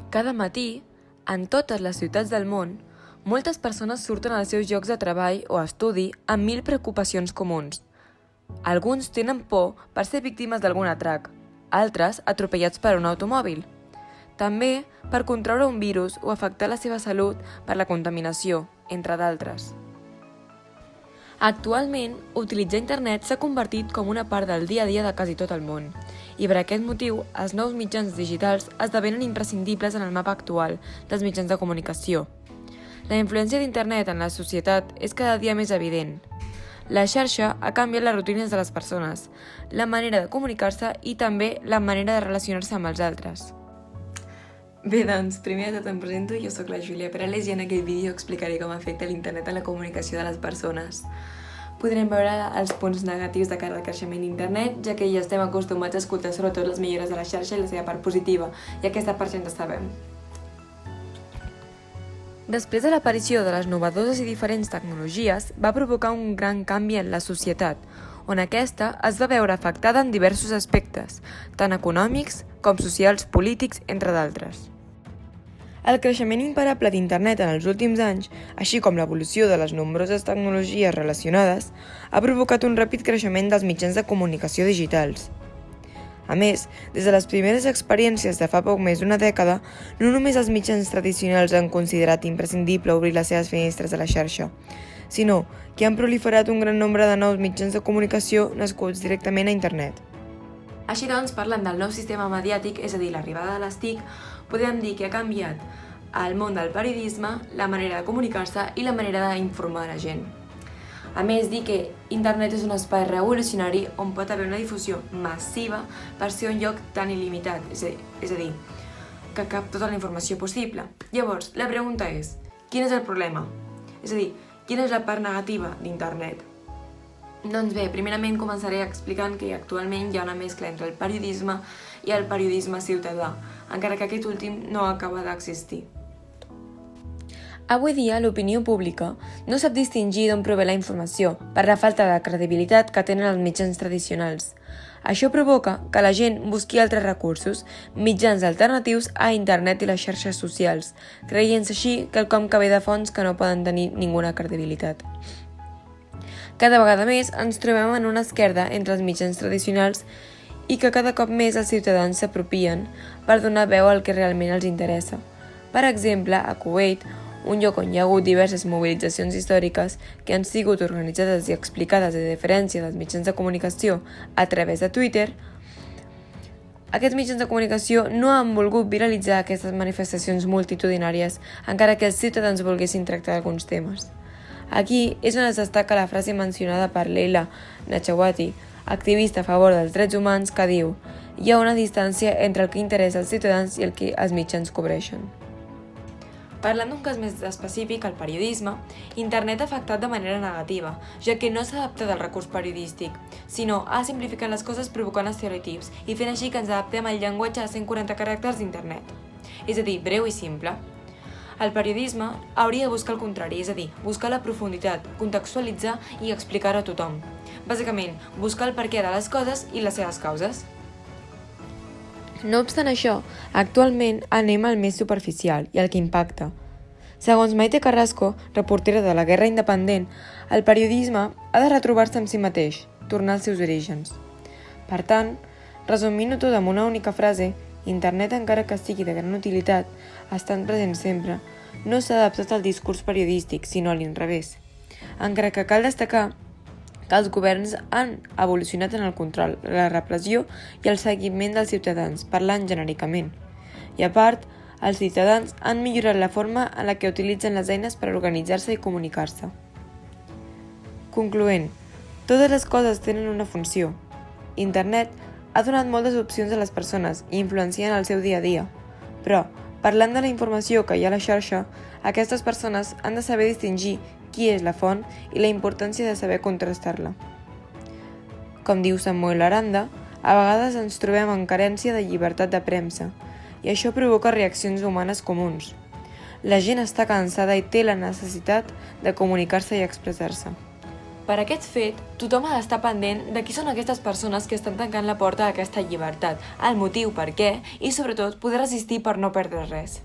Cada matí, en totes les ciutats del món, moltes persones surten als seus llocs de treball o estudi amb 1000 preocupacions comuns. Alguns tenen por per ser víctimes d'algun atrac, altres atropellats per un automòbil. També per contraure un virus o afectar la seva salut per la contaminació, entre d'altres. Actualment, utilitzar internet s'ha convertit com una part del dia a dia de quasi tot el món, i per aquest motiu els nous mitjans digitals esdevenen imprescindibles en el mapa actual dels mitjans de comunicació. La influència d'internet en la societat és cada dia més evident. La xarxa ha canviat les rutines de les persones, la manera de comunicar-se i també la manera de relacionar-se amb els altres. Bé, doncs, primer de tot em presento, jo sóc la Júlia Perales i en aquest vídeo explicaré com afecta l'internet en la comunicació de les persones. Podrem veure els punts negatius de cara al creixement d'internet, ja que ja estem acostumats a escoltar sobretot les millores de la xarxa i la seva part positiva, i aquesta part ja ens sabem. Després de l'aparició de les novedoses i diferents tecnologies, va provocar un gran canvi en la societat, on aquesta es va veure afectada en diversos aspectes, tant econòmics com socials, polítics, entre d'altres. El creixement imparable d'internet en els últims anys, així com l'evolució de les nombroses tecnologies relacionades, ha provocat un ràpid creixement dels mitjans de comunicació digitals. A més, des de les primeres experiències de fa poc més d'una dècada, no només els mitjans tradicionals han considerat imprescindible obrir les seves finestres a la xarxa, sinó que han proliferat un gran nombre de nous mitjans de comunicació nascuts directament a internet. Així doncs, parlant del nou sistema mediàtic, és a dir, l'arribada de les TIC, podem dir que ha canviat el món del periodisme, la manera de comunicar-se i la manera d'informar la gent. A més, dir que internet és un espai revolucionari on pot haver una difusió massiva per ser un lloc tan il·limitat, és a dir, que cap tota la informació possible. Llavors, la pregunta és, quin és el problema? És a dir, quina és la part negativa d'internet? Doncs bé, primerament començaré explicant que actualment hi ha una mescla entre el periodisme i el periodisme ciutadà, encara que aquest últim no acaba d'existir. Avui dia, l'opinió pública no sap distingir d'on prové la informació per la falta de credibilitat que tenen els mitjans tradicionals. Això provoca que la gent busqui altres recursos, mitjans alternatius a internet i les xarxes socials, creient-se així quelcom que ve de fonts que no poden tenir ninguna credibilitat. Cada vegada més ens trobem en una esquerda entre els mitjans tradicionals i que cada cop més els ciutadans s'apropien per donar veu al que realment els interessa. Per exemple, a Kuwait, un lloc on hi ha hagut diverses mobilitzacions històriques que han sigut organitzades i explicades a diferència dels mitjans de comunicació a través de Twitter, aquests mitjans de comunicació no han volgut viralitzar aquestes manifestacions multitudinàries, encara que els ciutadans volguessin tractar alguns temes. Aquí és on es destaca la frase mencionada per Leila Nachawati, activista a favor dels drets humans, que diu: "Hi ha una distància entre el que interessa als ciutadans i el que els mitjans cobreixen". Parlant d'un cas més específic, el periodisme, internet ha afectat de manera negativa, ja que no s'ha adaptat al recurs periodístic, sinó ha simplificat les coses provocant estereotips i fent així que ens adaptem al llenguatge de 140 caràcters d'internet. És a dir, breu i simple. El periodisme hauria de buscar el contrari, és a dir, buscar la profunditat, contextualitzar i explicar-ho a tothom. Bàsicament, buscar el perquè de les coses i les seves causes. No obstant això, actualment anem al més superficial i al que impacta. Segons Maite Carrasco, reportera de la Guerra Independent, el periodisme ha de retrobar-se amb si mateix, tornar als seus orígens. Per tant, resumint-ho tot amb una única frase, internet, encara que sigui de gran utilitat, estant present sempre, no s'ha adaptat al discurs periodístic, sinó a l'inrevés. Encara que cal destacar que els governs han evolucionat en el control, la repressió i el seguiment dels ciutadans, parlant genèricament. I a part, els ciutadans han millorat la forma en la que utilitzen les eines per organitzar-se i comunicar-se. Concloent, totes les coses tenen una funció. Internet ha donat moltes opcions a les persones i influencien el seu dia a dia. Però, parlant de la informació que hi ha a la xarxa, aquestes persones han de saber distingir qui és la font i la importància de saber contrastar-la. Com diu Samuel Aranda, a vegades ens trobem en carència de llibertat de premsa, i això provoca reaccions humanes comuns. La gent està cansada i té la necessitat de comunicar-se i expressar-se. Per aquest fet, tothom ha d'estar pendent de qui són aquestes persones que estan tancant la porta a aquesta llibertat, el motiu per què i, sobretot, poder resistir per no perdre res.